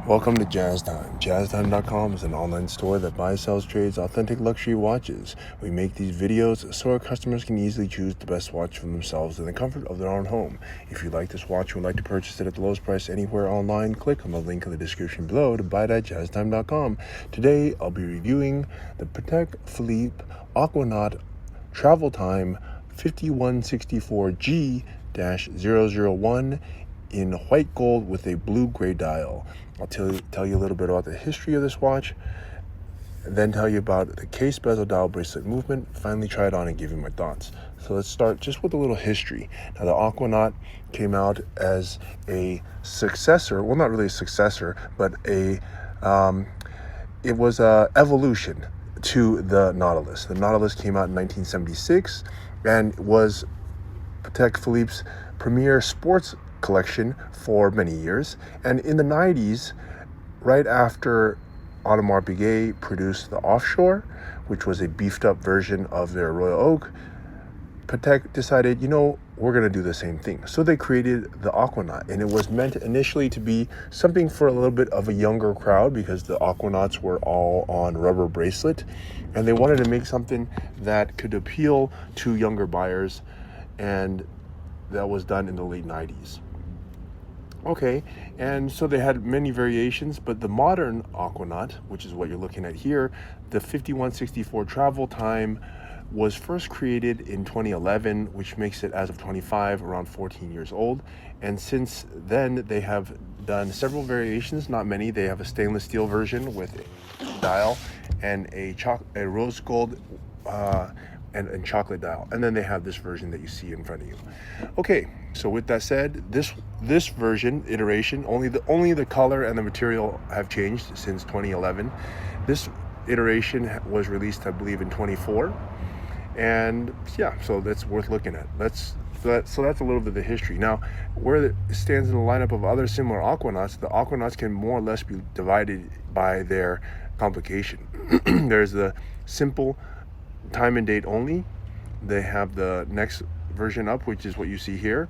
Welcome to Jazz Time. JazzTime.com is an online store that buys, sells, trades authentic luxury watches. We make these videos so our customers can easily choose the best watch for themselves in the comfort of their own home. If you like this watch and would like to purchase it at the lowest price anywhere online, click on the link in the description below to buy it at JazzTime.com. Today, I'll be reviewing the Patek Philippe Aquanaut Travel Time 5164G-001 in white gold with a blue gray dial. I'll tell you a little bit about the history of this watch, and then tell you about the case, bezel, dial, bracelet movement, finally try it on and give you my thoughts. So let's start just with a little history. Now, the Aquanaut came out as a successor, well, not really a successor, but it was a evolution to the Nautilus. The Nautilus came out in 1976 and was Patek Philippe's premier sports collection for many years. And in the 90s, right after Audemars Piguet produced the Offshore, which was a beefed up version of their Royal Oak, Patek decided, we're going to do the same thing. So they created the Aquanaut, and it was meant initially to be something for a little bit of a younger crowd because the Aquanauts were all on rubber bracelet, and they wanted to make something that could appeal to younger buyers, and that was done in the late 90s. Okay, and so they had many variations, but the modern Aquanaut, which is what you're looking at here, the 5164 Travel Time, was first created in 2011, which makes it, as of 25, around 14 years old. And since then, they have done several variations, not many. They have a stainless steel version with a dial and a rose gold and chocolate dial, and then they have this version that you see in front of you. Okay, so with that said, this version iteration, only the color and the material have changed since 2011. This iteration was released, I believe, in 24, and yeah, so that's worth looking at. So that's a little bit of the history. Now, where it stands in the lineup of other similar Aquanauts, the Aquanauts can more or less be divided by their complication. There's the simple time and date only. They have the next version up, which is what you see here,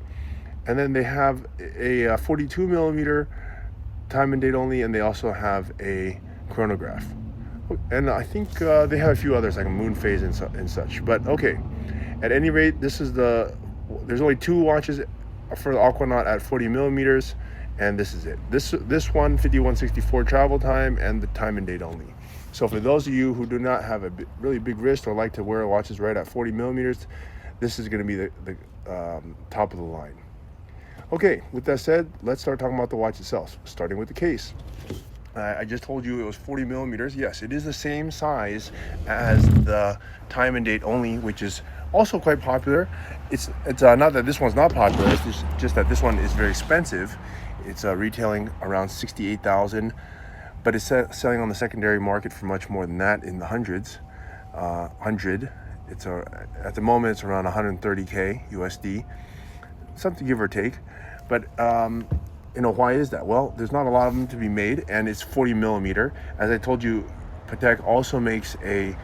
and then they have a 42 millimeter time and date only, and they also have a chronograph, and I think they have a few others like a moon phase and such. But okay, at any rate, there's only two watches for the Aquanaut at 40 millimeters, and this is it. This one, 5164 Travel Time, and the time and date only. So for those of you who do not have a really big wrist or like to wear watches right at 40 millimeters, this is going to be the top of the line. Okay, with that said, let's start talking about the watch itself, starting with the case. I just told you it was 40 millimeters. Yes, it is the same size as the time and date only, which is also quite popular. It's not that this one's not popular, it's just that this one is very expensive. It's retailing around $68,000. But it's selling on the secondary market for much more than that, in the hundreds. It's at the moment it's around 130K USD, something give or take. But why is that? Well, there's not a lot of them to be made, and it's 40 millimeter. As I told you, Patek also makes a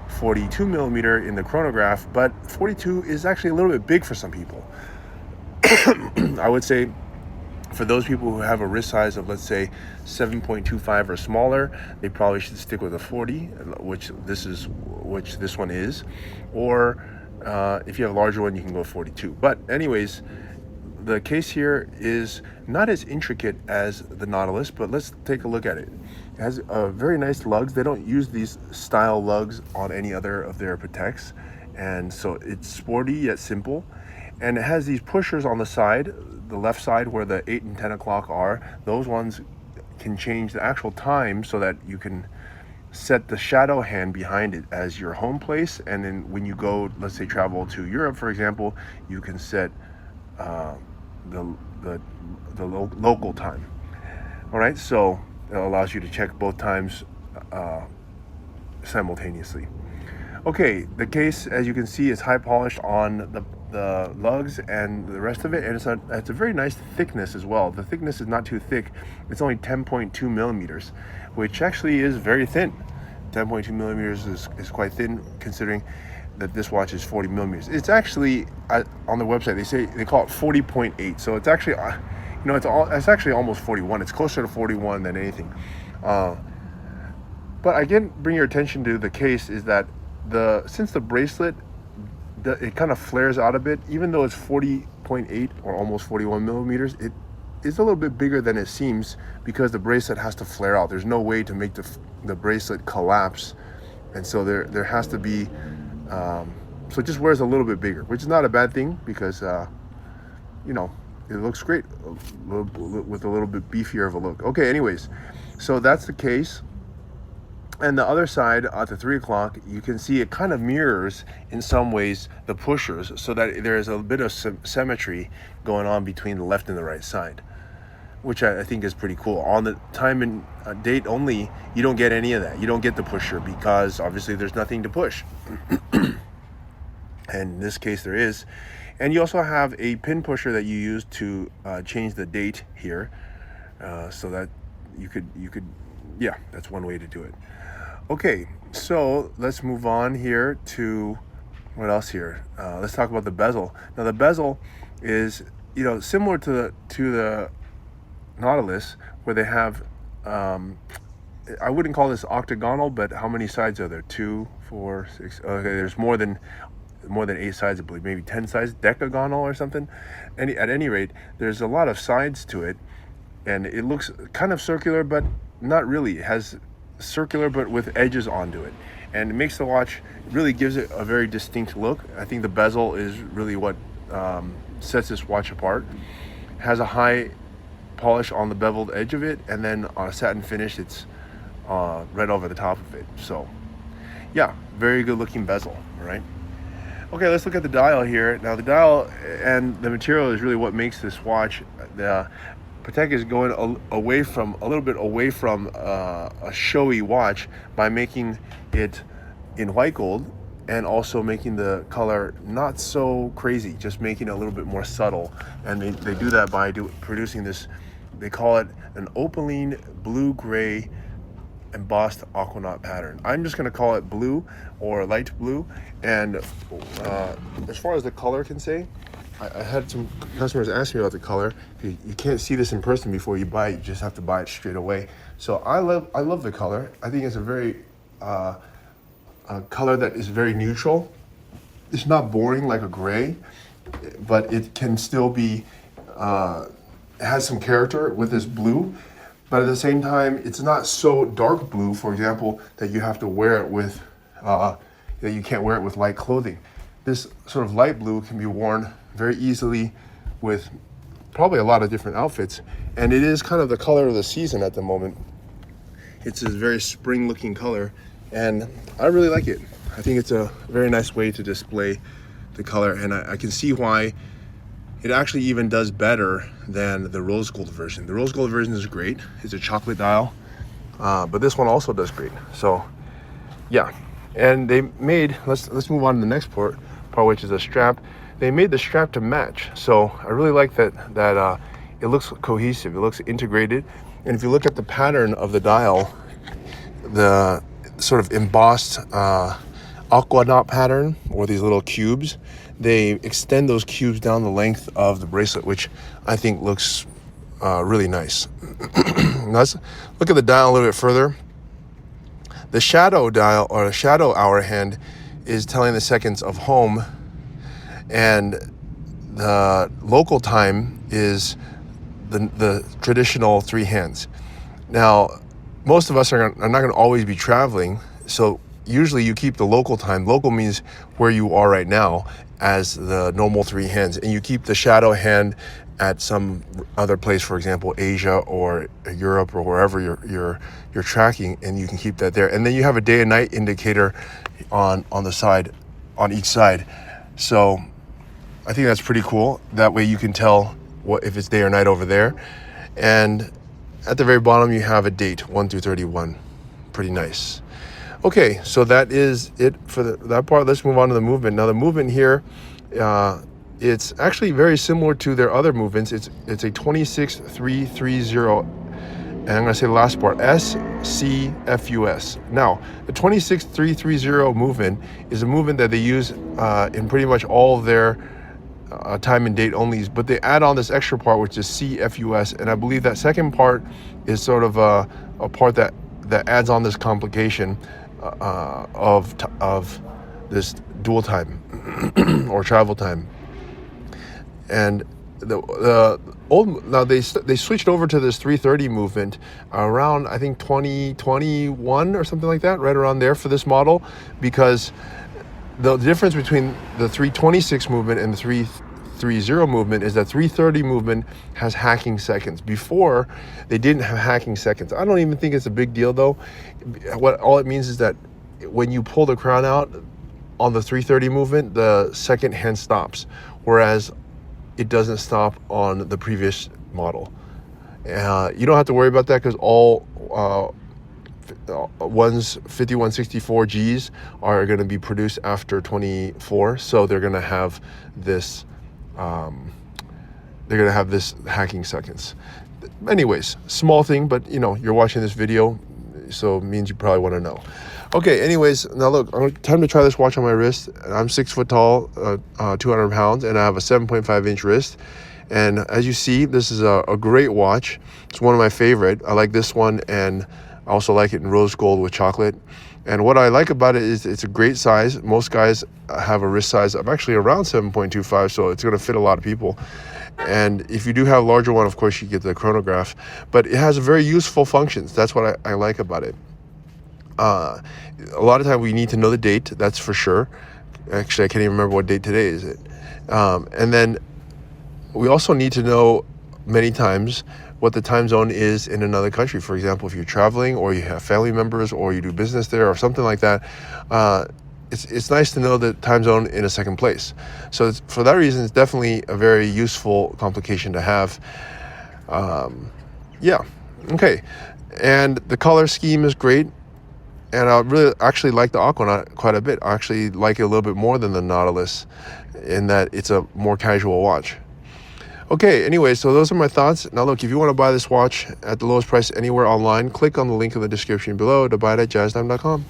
42 millimeter in the chronograph, but 42 is actually a little bit big for some people. I would say, for those people who have a wrist size of, let's say, 7.25 or smaller, they probably should stick with a 40, which this one is. Or if you have a larger one, you can go 42. But anyways, the case here is not as intricate as the Nautilus, but let's take a look at it. It has very nice lugs. They don't use these style lugs on any other of their Pateks, and so it's sporty yet simple. And it has these pushers on the side, the left side where the 8 and 10 o'clock are. Those ones can change the actual time so that you can set the shadow hand behind it as your home place. And then when you go, let's say, travel to Europe, for example, you can set the local time. All right, so it allows you to check both times simultaneously. Okay, the case, as you can see, is high polished on the lugs and the rest of it, and it's a very nice thickness as well. The thickness is not too thick. It's only 10.2 millimeters, which actually is very thin. 10.2 millimeters is quite thin, considering that this watch is 40 millimeters. It's actually, on the website, they call it 40.8, so it's actually You know, it's actually almost 41. It's closer to 41 than anything. But again, bring your attention to the case is that since the bracelet, it kind of flares out a bit, even though it's 40.8 or almost 41 millimeters, it is a little bit bigger than it seems because the bracelet has to flare out. There's no way to make the bracelet collapse, and so there has to be, so it just wears a little bit bigger, which is not a bad thing because, you know, it looks great with a little bit beefier of a look. Okay, anyways, so that's the case. And the other side at the 3 o'clock, you can see it kind of mirrors in some ways the pushers, so that there's a bit of symmetry going on between the left and the right side, which I think is pretty cool. On the time and date only, you don't get any of that. You don't get the pusher because obviously there's nothing to push. And in this case there is. And you also have a pin pusher that you use to change the date here, so that you could, yeah, that's one way to do it. Okay, so let's move on here to what else here. Let's talk about the bezel. Now the bezel is, you know, similar to the Nautilus, where they have, I wouldn't call this octagonal, but how many sides are there? 2, 4, 6. Okay, there's more than 8 sides, I believe, maybe 10 sides, decagonal or something. At any rate, there's a lot of sides to it, and it looks kind of circular, but not really. It has circular but with edges onto it, and it makes the watch, really gives it a very distinct look. I think the bezel is really what sets this watch apart. It has a high polish on the beveled edge of it, and then on a satin finish, it's right over the top of it. So yeah, very good looking bezel. All right, okay, let's look at the dial here. Now the dial and the material is really what makes this watch. The Patek is going a little bit away from a showy watch by making it in white gold, and also making the color not so crazy, just making it a little bit more subtle. And they do that by producing this, they call it an opaline blue-gray embossed Aquanaut pattern. I'm just going to call it blue or light blue. And as far as the color can say, I had some customers ask me about the color. You can't see this in person before you buy it. You just have to buy it straight away. So I love the color. I think it's a very a color that is very neutral. It's not boring like a gray, but it can still be, it has some character with this blue. But at the same time, it's not so dark blue, for example, that you have to wear it with, that you can't wear it with light clothing. This sort of light blue can be worn very easily with probably a lot of different outfits, and it is kind of the color of the season at the moment. It's this very spring looking color, and I really like it. I think it's a very nice way to display the color, and I can see why it actually even does better than the rose gold version. The rose gold version is great. It's a chocolate dial, but this one also does great. So yeah, and they made, let's move on to the next part, which is a strap. They made the strap to match, so I really like that it looks cohesive, it looks integrated. And if you look at the pattern of the dial, the sort of embossed Aquanaut pattern, or these little cubes, they extend those cubes down the length of the bracelet, which I think looks really nice. Let's look at the dial a little bit further. The shadow dial, or the shadow hour hand, is telling the seconds of home, and the local time is the traditional 3 hands. Now, most of us are not going to always be traveling, so usually you keep the local time. Local means where you are right now as the normal 3 hands, and you keep the shadow hand at some other place, for example, Asia or Europe or wherever you're tracking, and you can keep that there. And then you have a day and night indicator on the side, on each side. So I think that's pretty cool. That way you can tell if it's day or night over there. And at the very bottom you have a date, 1 through 31. Pretty nice. Okay, so that is it for that part. Let's move on to the movement. Now the movement here, it's actually very similar to their other movements. It's a 26330, and I'm going to say the last part, SCFUS. Now, the 26330 movement is a movement that they use in pretty much all of their time and date onlys, but they add on this extra part, which is CFUS, and I believe that second part is sort of a part that adds on this complication of this dual time or travel time. And the old, now they switched over to this 330 movement around, I think, 2021 or something like that, right around there for this model, because the difference between the 326 movement and the 330 movement is that 330 movement has hacking seconds. Before, they didn't have hacking seconds. I don't even think it's a big deal though. All it means is that when you pull the crown out on the 330 movement, the second hand stops, whereas it doesn't stop on the previous model. You don't have to worry about that because all 5164Gs are going to be produced after 24, so they're going to have this hacking seconds. Anyways, small thing, but you know, you're watching this video, so it means you probably want to know. Okay, anyways, now look, time to try this watch on my wrist. I'm 6 foot tall, 200 pounds, and I have a 7.5 inch wrist. And as you see, this is a great watch. It's one of my favorite. I like this one, and I also like it in rose gold with chocolate. And what I like about it is it's a great size. Most guys have a wrist size of actually around 7.25, so it's going to fit a lot of people. And if you do have a larger one, of course, you get the chronograph. But it has very useful functions. That's what I like about it. A lot of time we need to know the date, that's for sure. Actually, I can't even remember what date today is it. And then we also need to know many times what the time zone is in another country. For example, if you're traveling or you have family members or you do business there or something like that, it's nice to know the time zone in a second place. So for that reason, it's definitely a very useful complication to have. Yeah, okay. And the color scheme is great. And I really actually like the Aquanaut quite a bit. I actually like it a little bit more than the Nautilus in that it's a more casual watch. Okay, anyway, so those are my thoughts. Now look, if you want to buy this watch at the lowest price anywhere online, click on the link in the description below to buy it at jazztime.com.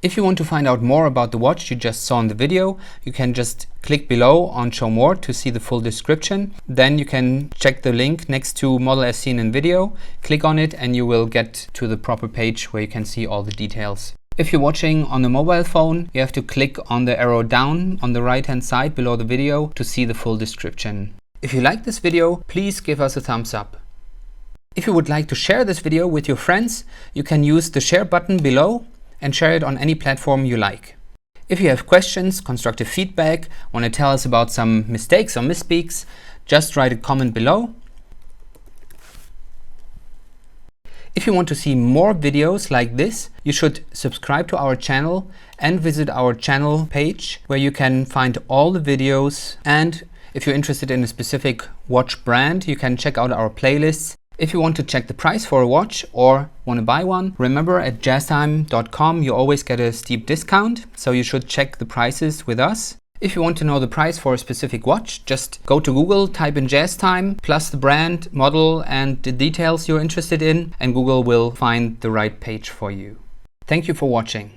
If you want to find out more about the watch you just saw in the video, you can just click below on Show More to see the full description. Then you can check the link next to model as seen in video, click on it, and you will get to the proper page where you can see all the details. If you're watching on a mobile phone, you have to click on the arrow down on the right hand side below the video to see the full description. If you like this video, please give us a thumbs up. If you would like to share this video with your friends, you can use the share button below and share it on any platform you like. If you have questions, constructive feedback, want to tell us about some mistakes or misspeaks, just write a comment below. If you want to see more videos like this, you should subscribe to our channel and visit our channel page where you can find all the videos. And if you're interested in a specific watch brand, you can check out our playlists. If you want to check the price for a watch or want to buy one, remember at jazztime.com you always get a steep discount, so you should check the prices with us. If you want to know the price for a specific watch, just go to Google, type in JazzTime, plus the brand, model and the details you're interested in, and Google will find the right page for you. Thank you for watching.